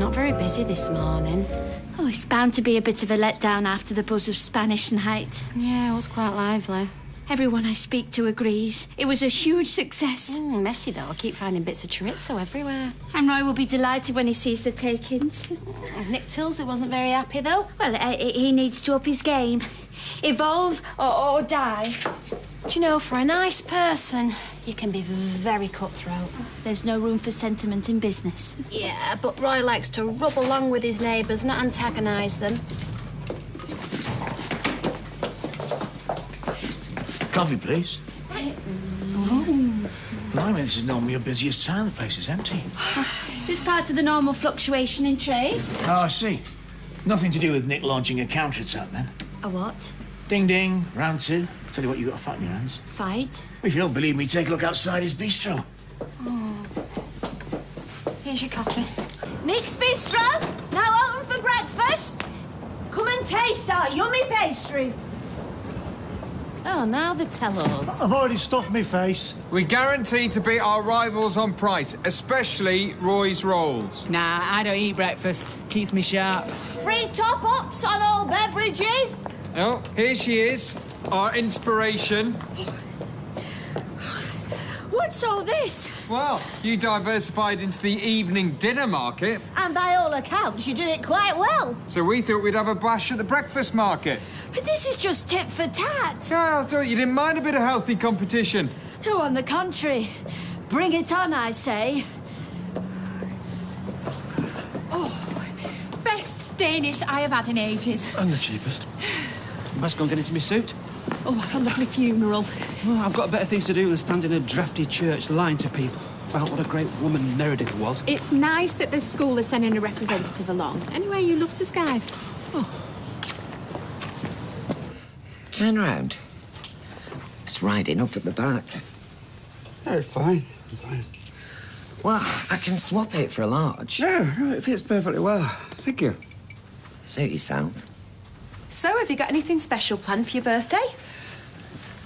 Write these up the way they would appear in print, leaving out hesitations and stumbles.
not very busy this morning. Oh, it's bound to be a bit of a letdown after the buzz of Spanish Night. Yeah, it was quite lively. Everyone I speak to agrees. It was a huge success. Messy, though. I keep finding bits of chorizo everywhere. And Roy will be delighted when he sees the takings. Nick Tilsley wasn't very happy, though. Well, he needs to up his game. Evolve or die. Do you know, for a nice person, you can be very cutthroat. There's no room for sentiment in business. Yeah, but Roy likes to rub along with his neighbours, not antagonise them. Coffee, please. Blimey, this is normally your busiest time. The place is empty. Just part of the normal fluctuation in trade. Oh, I see. Nothing to do with Nick launching a counter-attack, then? A what? Ding, ding. Round two. Tell you what, you've got a fight in your hands. Fight? If you don't believe me, take a look outside his bistro. Oh. Here's your coffee. Nick's Bistro, now open for breakfast. Come and taste our yummy pastries. Oh, now they tell us. I've already stuffed my face. We guarantee to beat our rivals on price, especially Roy's Rolls. Nah, I don't eat breakfast. Keeps me sharp. Free top-ups on all beverages. Oh, here she is, our inspiration. What's all this? Well, you diversified into the evening dinner market, And by all accounts, you did it quite well. so we thought we'd have a bash at the breakfast market. But this is just tit for tat. Yeah, I thought you didn't mind a bit of healthy competition. No, on the contrary. Bring it on, I say. Oh, best Danish I have had in ages. And the cheapest. Best go and get into my suit. Oh, like a lovely funeral. Well, I've got better things to do than stand in a drafty church lying to people about what a great woman Meredith was. It's nice that the school is sending a representative along. Anyway, you love to sky. Oh. Turn round. It's riding up at the back. Oh, it's fine. It's fine. Well, I can swap it for a large. No, it fits perfectly well. Thank you. Suit yourself. So, have you got anything special planned for your birthday?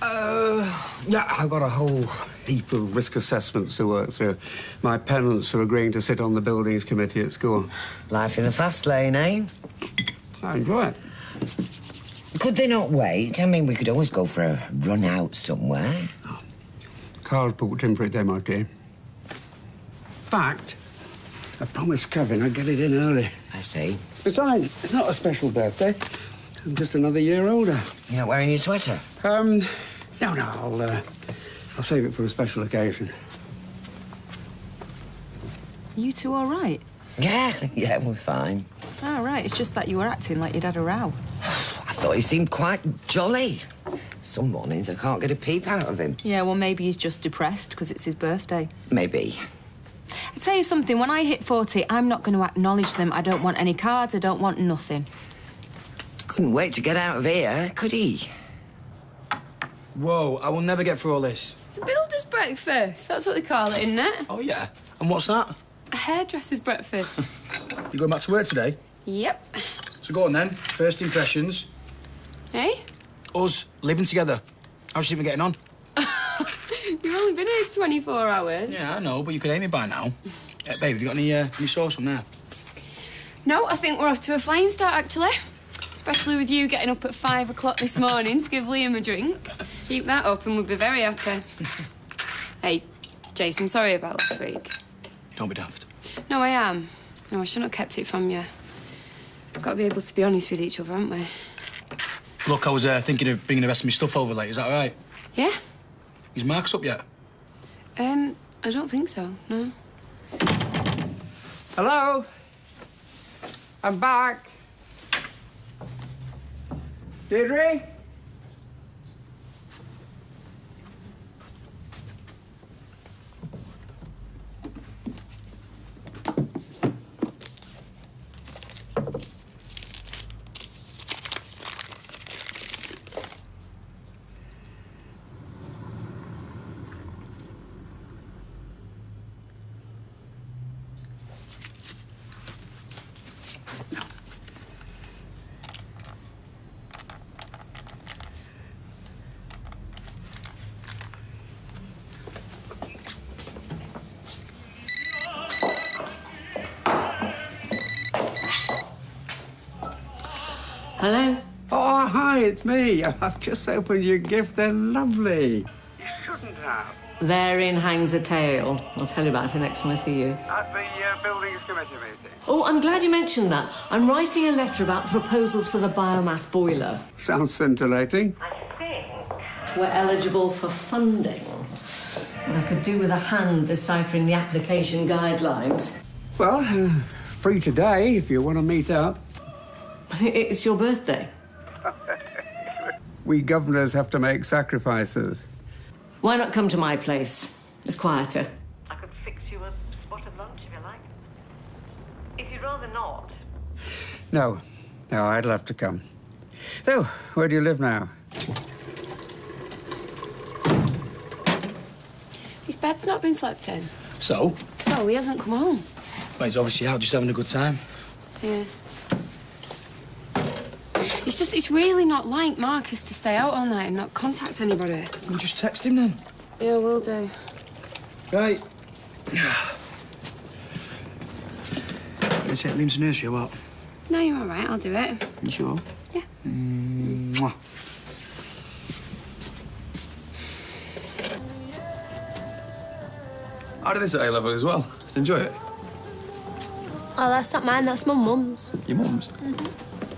Yeah, I've got a whole heap of risk assessments to work through. My parents for agreeing to sit on the buildings committee at school. Life in the fast lane, eh? I enjoy it. Could they not wait? I mean, we could always go for a run out somewhere. Car's booked in for its MOT. In fact, I promised Kevin I'd get it in early. I see. Besides, it's not a special birthday. I'm just another year older. You're not wearing your sweater? No, I'll save it for a special occasion. You two all right? Yeah, we're fine. Oh, right. It's just that you were acting like you'd had a row. I thought he seemed quite jolly. Some mornings I can't get a peep out of him. Yeah, well, maybe he's just depressed because it's his birthday. Maybe. I'll tell you something. When I hit 40, I'm not going to acknowledge them. I don't want any cards. I don't want nothing. Couldn't wait to get out of here, could he? Whoa, I will never get through all this. It's a builder's breakfast. That's what they call it, isn't it? Oh, yeah? And what's that? A hairdresser's breakfast. You going back to work today? Yep. So go on then. First impressions. Hey? Us living together. How's she been getting on? You've only been here 24 hours. Yeah, I know, but you could aim me by now. Babe, have you got any sauce on there? No, I think we're off to a flying start, actually. Especially with you getting up at 5 o'clock this morning to give Liam a drink. Keep that up and we'll be very happy. Hey, Jace, I'm sorry about last week. Don't be daft. No, I am. No, I shouldn't have kept it from you. We've got to be able to be honest with each other, haven't we? Look, I was thinking of bringing the rest of my stuff over late. Is that all right? Yeah? Is Marcus up yet? I don't think so, no. Hello? I'm back. Deirdre? Hello? Oh, hi, it's me. I've just opened your gift. They're lovely. You shouldn't have. Therein hangs a tale. I'll tell you about it next time I see you. At the Buildings Committee meeting. Oh, I'm glad you mentioned that. I'm writing a letter about the proposals for the biomass boiler. Sounds scintillating. I think we're eligible for funding. And I could do with a hand deciphering the application guidelines. Well, free today if you want to meet up. It's your birthday. We governors have to make sacrifices. Why not come to my place? It's quieter. I could fix you a spot of lunch if you like. If you'd rather not. No, I'd love to come. So, where do you live now? His bed's not been slept in. So? So he hasn't come home. Well, he's obviously out just having a good time. Yeah. It's really not like Marcus to stay out all night and not contact anybody. We'll just text him then. Yeah, will do. Right. Let's take Liam to nursery or what? No, you're all right. I'll do it. You sure? Yeah. Mwah. I did this at A-level as well. Enjoy it. Oh, that's not mine, that's my mum's. Your mum's?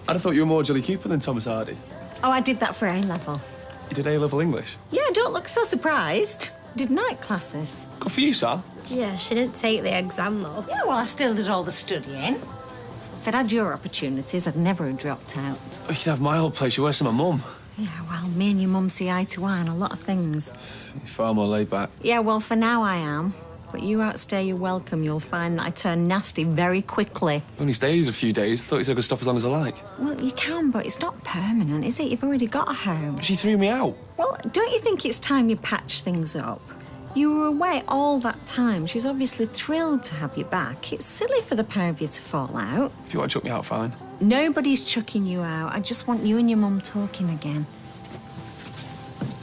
I'd have thought you were more Jolly Cooper than Thomas Hardy. Oh, I did that for A-level. You did A-level English? Yeah, don't look so surprised. Did night classes. Good for you, Sal. Yeah, she didn't take the exam, though. Yeah, well, I still did all the studying. If I'd had your opportunities, I'd never have dropped out. Oh, you could have my old place. You're worse than my mum. Yeah, well, me and your mum see eye to eye on a lot of things. You're far more laid back. Yeah, well, for now I am. But you outstay your welcome, you'll find that I turn nasty very quickly. Only stayed a few days. Thought you said I could stop as long as I like. Well, you can, but it's not permanent, is it? You've already got a home. She threw me out. Well, don't you think it's time you patch things up? You were away all that time. She's obviously thrilled to have you back. It's silly for the pair of you to fall out. If you want to chuck me out, fine. Nobody's chucking you out. I just want you and your mum talking again.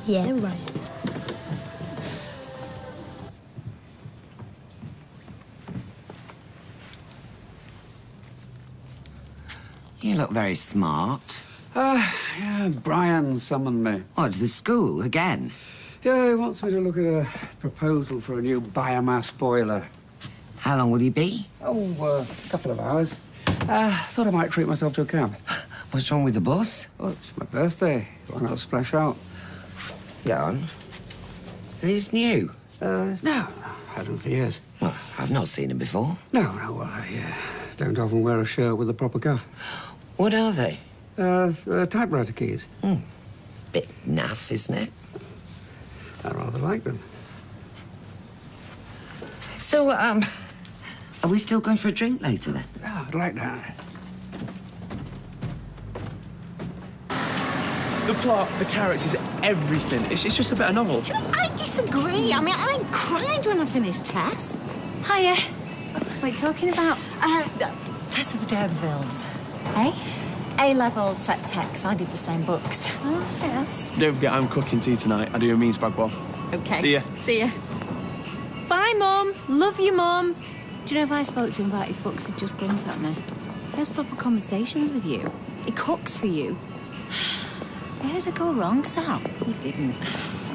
Yeah, right. You look very smart. Yeah, Brian summoned me. What, to the school again? Yeah, he wants me to look at a proposal for a new biomass boiler. How long will you be? Oh, a couple of hours. Thought I might treat myself to a cab. What's wrong with the bus? Well, it's my birthday. Why not splash out? Go on. Are these new? No, had them for years. Well, I've not seen them before. No, well, I don't often wear a shirt with a proper cuff. What are they? Typewriter keys. Bit naff, isn't it? I rather like them. So, are we still going for a drink later, then? Yeah, I'd like that. The plot, the characters, everything. It's just a better novel. I disagree. I mean, I cried when I finished Tess. Hiya. What are you talking about? Tess of the D'Urbervilles. Hey? A-level set text. I did the same books. Oh, yes. Don't forget, I'm cooking tea tonight. I do a mean spag bol. Okay. See ya. See ya. Bye, Mum. Love you, Mum. Do you know if I spoke to him about his books, he'd just grunt at me. He has proper conversations with you. He cooks for you. Where did I go wrong, Sal? You didn't.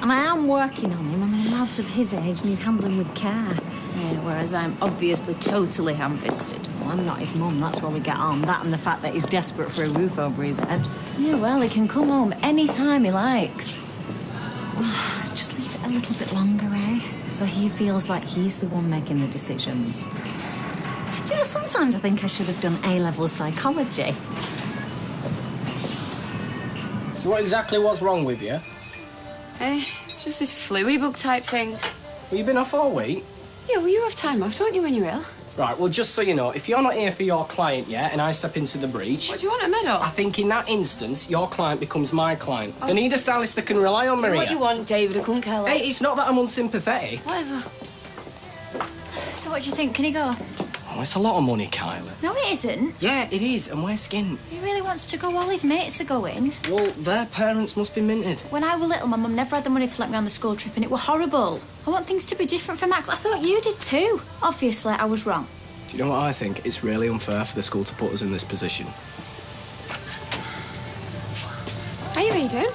And I am working on him. I mean, lads of his age need handling with care. Yeah, whereas I'm obviously totally ham-fisted. Well, I'm not his mum, that's where we get on. That and the fact that he's desperate for a roof over his head. Yeah, well, he can come home any time he likes. Just leave it a little bit longer, eh? So he feels like he's the one making the decisions. Do you know, sometimes I think I should have done A-level psychology. So what exactly was wrong with you? It's just this flu book type thing. Well, you've been off all week. Yeah, well, you have time off, don't you, when you're ill? Right, well, just so you know, if you're not here for your client yet and I step into the breach... What, do you want a medal? I think in that instance, your client becomes my client. They need a stylist that can rely on Do Maria. what you want, David. I couldn't care less. Hey, it's not that I'm unsympathetic. Whatever. So what do you think? Can he go? Oh, it's a lot of money, Kyla. No, it isn't. Yeah, it is, and we're skint. He really wants to go. All his mates are going. Well, their parents must be minted. When I were little, my mum never had the money to let me on the school trip, and it were horrible. I want things to be different for Max. I thought you did too. Obviously, I was wrong. Do you know what I think? It's really unfair for the school to put us in this position. Aidan? You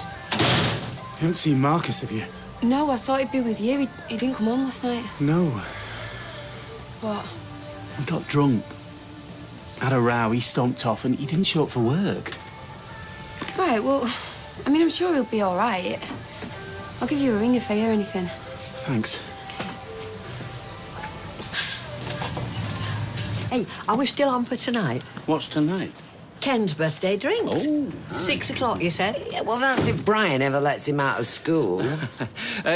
haven't seen Marcus, have you? No, I thought he'd be with you. He didn't come home last night. No. What? He got drunk. Had a row, he stomped off, and he didn't show up for work. Right, well, I mean, I'm sure he'll be all right. I'll give you a ring if I hear anything. Thanks. Hey, are we still on for tonight? What's tonight? Ken's birthday drinks. Oh. 6 o'clock, you said? Yeah, well, that's if Brian ever lets him out of school.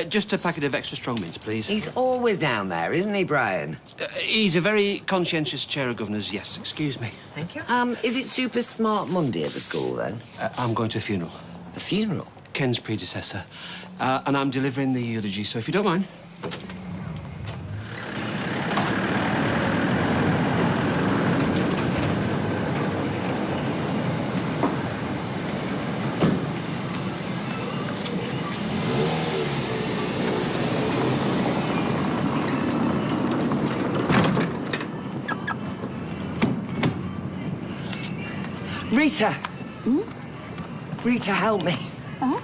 Just a packet of extra strong mints, please. He's always down there, isn't he, Brian? He's a very conscientious chair of governors, yes. Excuse me. Thank you. Is it Super Smart Monday at the school, then? I'm going to a funeral. A funeral? Ken's predecessor. And I'm delivering the eulogy, so if you don't mind. Rita! Rita, help me. Huh?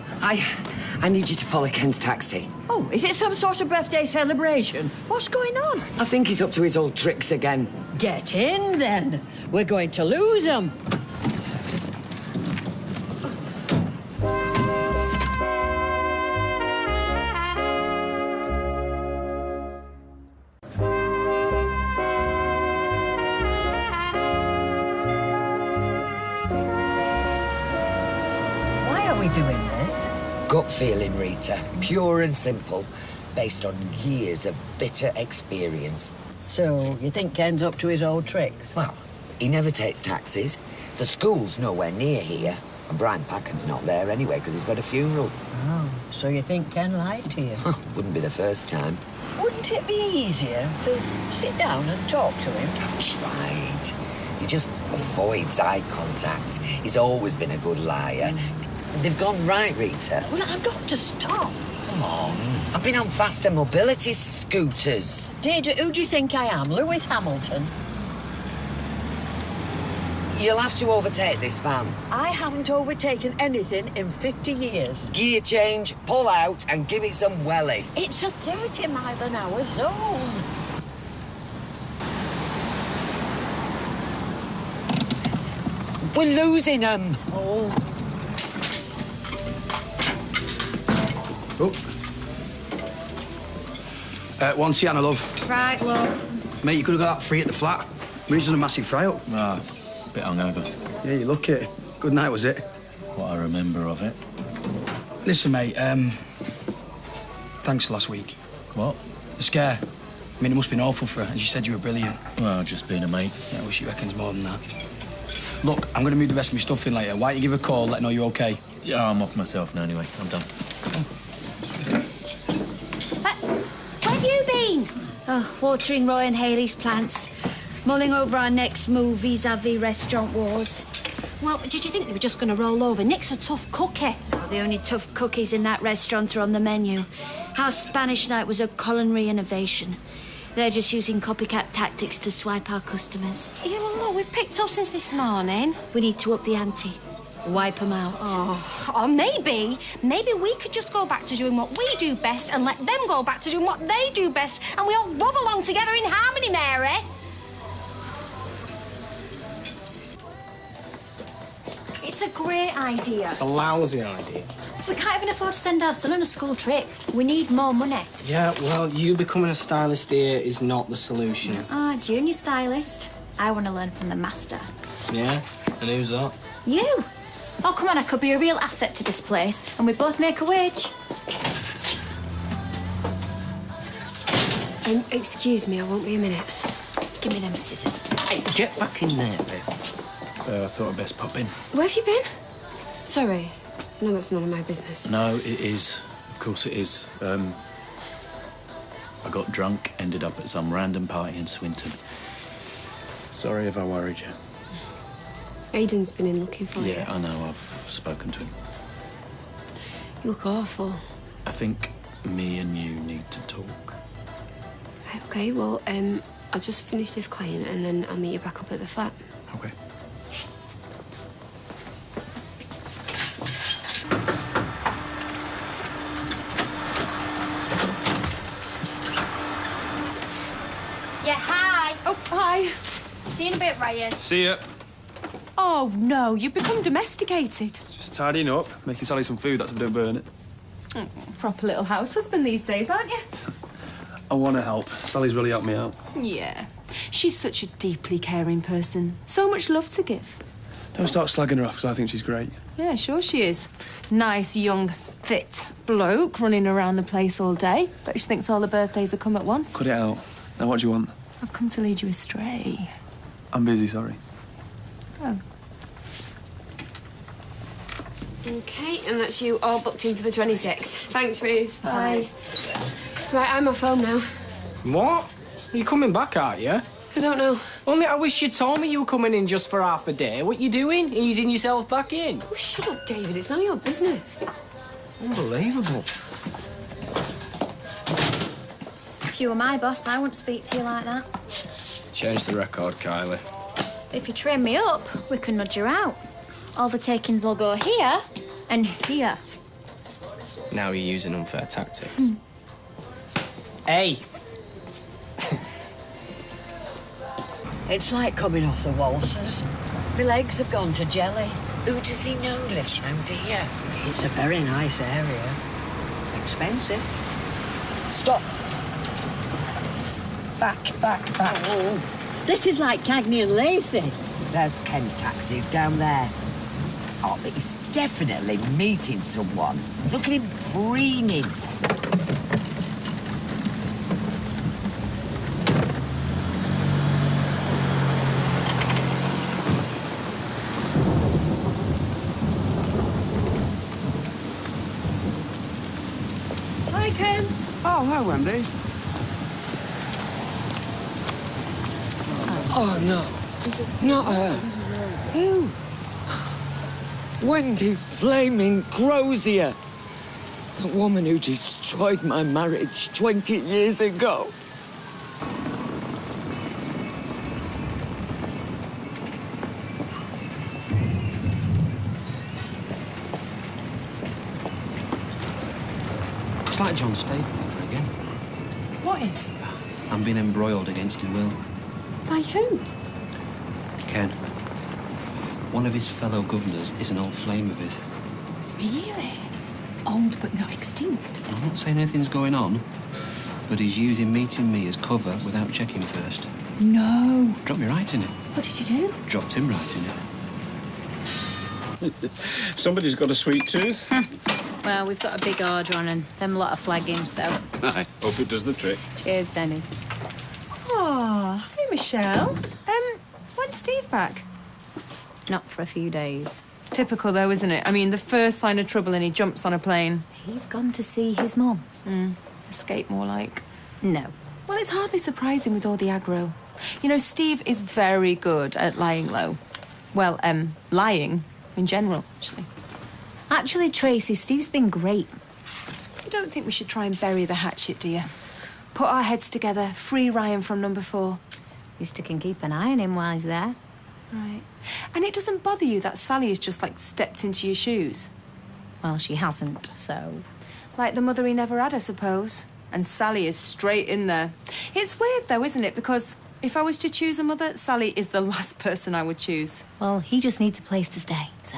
I need you to follow Ken's taxi. Oh, is it some sort of birthday celebration? What's going on? I think he's up to his old tricks again. Get in, then. We're going to lose him. Doing this? Gut feeling, Rita. Pure and simple. Based on years of bitter experience. So, you think Ken's up to his old tricks? Well, he never takes taxis. The school's nowhere near here. And Brian Packham's not there anyway, because he's got a funeral. Oh, so you think Ken lied to you? Wouldn't be the first time. Wouldn't it be easier to sit down and talk to him? I've tried. He just avoids eye contact. He's always been a good liar. They've gone right, Rita. Well, I've got to stop. Come on. I've been on faster mobility scooters. Deirdre, who do you think I am? Lewis Hamilton? You'll have to overtake this van. I haven't overtaken anything in 50 years. Gear change, pull out, and give it some welly. It's a 30-mile-an-hour zone. We're losing them. Oh. One Sienna, love. Right, love. Mate, you could have got that free at the flat. Marie's done a massive fry-up. Ah, bit hungover. Yeah, you look it. Good night, was it? What I remember of it. Listen, mate, thanks last week. What? The scare. I mean, it must have been awful for her, and she said you were brilliant. Well, just being a mate. Yeah, well, she reckons more than that. Look, I'm going to move the rest of my stuff in later. Why don't you give her a call, let her know you're OK? Yeah, I'm off myself now anyway. I'm done. Where have you been? Oh, watering Roy and Hayley's plants. Mulling over our next move vis-a-vis restaurant wars. Well, did you think they were just going to roll over? Nick's a tough cookie. Oh, the only tough cookies in that restaurant are on the menu. Our Spanish night was a culinary innovation. They're just using copycat tactics to swipe our customers. Yeah, well, look, we've picked up since this morning. We need to up the ante. Wipe them out. Oh, or maybe we could just go back to doing what we do best and let them go back to doing what they do best, and we all rub along together in harmony, Mary. It's a great idea. It's a lousy idea. We can't even afford to send our son on a school trip. We need more money. Yeah, well, you becoming a stylist here is not the solution. Ah, junior stylist. I want to learn from the master. Yeah? And who's that? You. Oh, come on, I could be a real asset to this place, and we both make a wage. Excuse me, I won't be a minute. Give me them scissors. Hey, get back in there, babe. I thought I'd best pop in. Where have you been? Sorry. No, that's none of my business. No, it is. Of course it is. I got drunk, ended up at some random party in Swinton. Sorry if I worried you. Aidan's been in looking for you. Yeah, I know. I've spoken to him. You look awful. I think me and you need to talk. Right, OK, well, I'll just finish this client and then I'll meet you back up at the flat. OK. See you in a bit, Ryan. See ya. Oh, no, you've become domesticated. Just tidying up, making Sally some food, that's if I don't burn it. Proper little house husband these days, aren't you? I want to help. Sally's really helped me out. Yeah. She's such a deeply caring person. So much love to give. Don't start slagging her off, because I think she's great. Yeah, sure she is. Nice, young, fit bloke running around the place all day. Bet she thinks all the birthdays will come at once. Cut it out. Now, what do you want? I've come to lead you astray. I'm busy, sorry. Oh. OK, and that's you all booked in for the 26th. Thanks, Ruth. Bye. Right, I'm off home now. What? You're coming back, aren't you? I don't know. Only I wish you'd told me you were coming in just for half a day. What you doing? Easing yourself back in? Oh, shut up, David. It's none of your business. Unbelievable. If you were my boss, I wouldn't speak to you like that. Change the record, Kylie. If you train me up, we can nudge you out. All the takings will go here and here. Now you're using unfair tactics. Hey! It's like coming off the walters. My legs have gone to jelly. Who does he know lives round here? It's a very nice area. Expensive. Stop. Back. Oh. This is like Cagney and Lacey. There's Ken's taxi down there. Oh, but he's definitely meeting someone. Look at him preening. Hi, Ken. Oh, hi, Wendy. Oh, no. Not her. Who? Wendy Flaming Crozier. The woman who destroyed my marriage 20 years ago. It's like John Staple over again. What is? I'm being embroiled against my will. By who? Ken. One of his fellow governors is an old flame of his. Really? Old but not extinct? I'm not saying anything's going on, but he's using meeting me as cover without checking first. No. Dropped me right in it. What did you do? Dropped him right in it. Somebody's got a sweet tooth. Well, we've got a big order on and them lot of flagging, so... I hope it does the trick. Cheers, Dennis. Oh, hey, Michelle. When's Steve back? Not for a few days. It's typical, though, isn't it? I mean, the first sign of trouble and he jumps on a plane. He's gone to see his mum. Escape, more like. No. Well, it's hardly surprising with all the aggro. You know, Steve is very good at lying low. Well, lying in general, actually. Actually, Tracy, Steve's been great. You don't think we should try and bury the hatchet, do you? Put our heads together, free Ryan from number 4. Used to can keep an eye on him while he's there. Right. And it doesn't bother you that Sally has just, like, stepped into your shoes? Well, she hasn't, so... Like the mother he never had, I suppose. And Sally is straight in there. It's weird, though, isn't it? Because if I was to choose a mother, Sally is the last person I would choose. Well, he just needs a place to stay, so...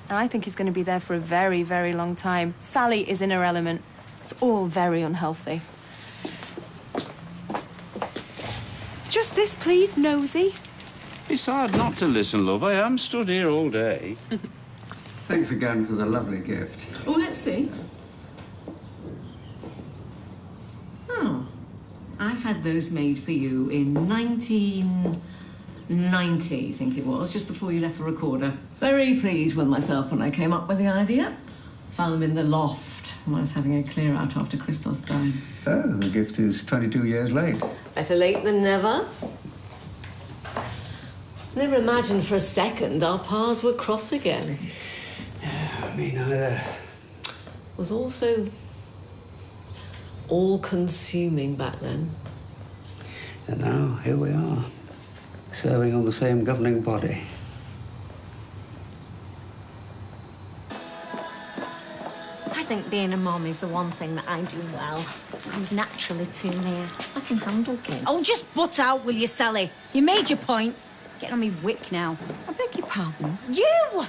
And I think he's going to be there for a very, very long time. Sally is in her element. It's all very unhealthy. Just this, please, nosy. It's hard not to listen, love. I am stood here all day. Thanks again for the lovely gift. Oh, let's see. Oh, I had those made for you in 1990, I think it was, just before you left the recorder. Very pleased with myself when I came up with the idea. Found them in the loft when I was having a clear out after Crystal's died. Oh, the gift is 22 years late. Better late than never. Never imagined for a second our paths would cross again. Me neither. Was also all-consuming back then. And now, here we are, serving on the same governing body. I think being a mom is the one thing that I do well. It comes naturally to me. I can handle kids. Oh, just butt out, will you, Sally? You made your point. Get on me wick now. I beg your pardon? You!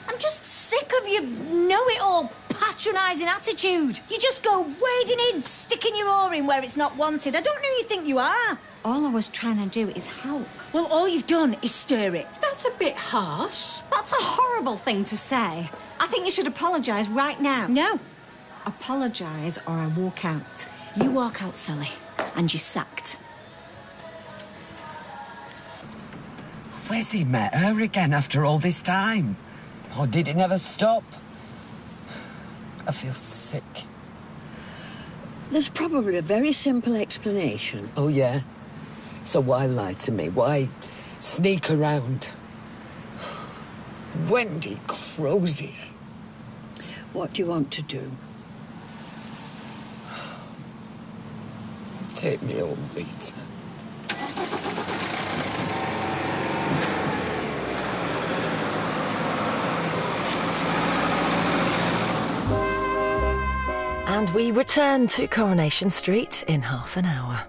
I'm just sick of your know-it-all, patronising attitude. You just go wading in, sticking your oar in where it's not wanted. I don't know who you think you are. All I was trying to do is help. Well, all you've done is stir it. That's a bit harsh. That's a horrible thing to say. I think you should apologise right now. No. Apologise or I walk out. You walk out, Sally, and you're sacked. Where's he met her again after all this time? Or did he never stop? I feel sick. There's probably a very simple explanation. Oh, yeah? So why lie to me? Why sneak around? Wendy Crozier. What do you want to do? Take me home, Rita. And we return to Coronation Street in half an hour.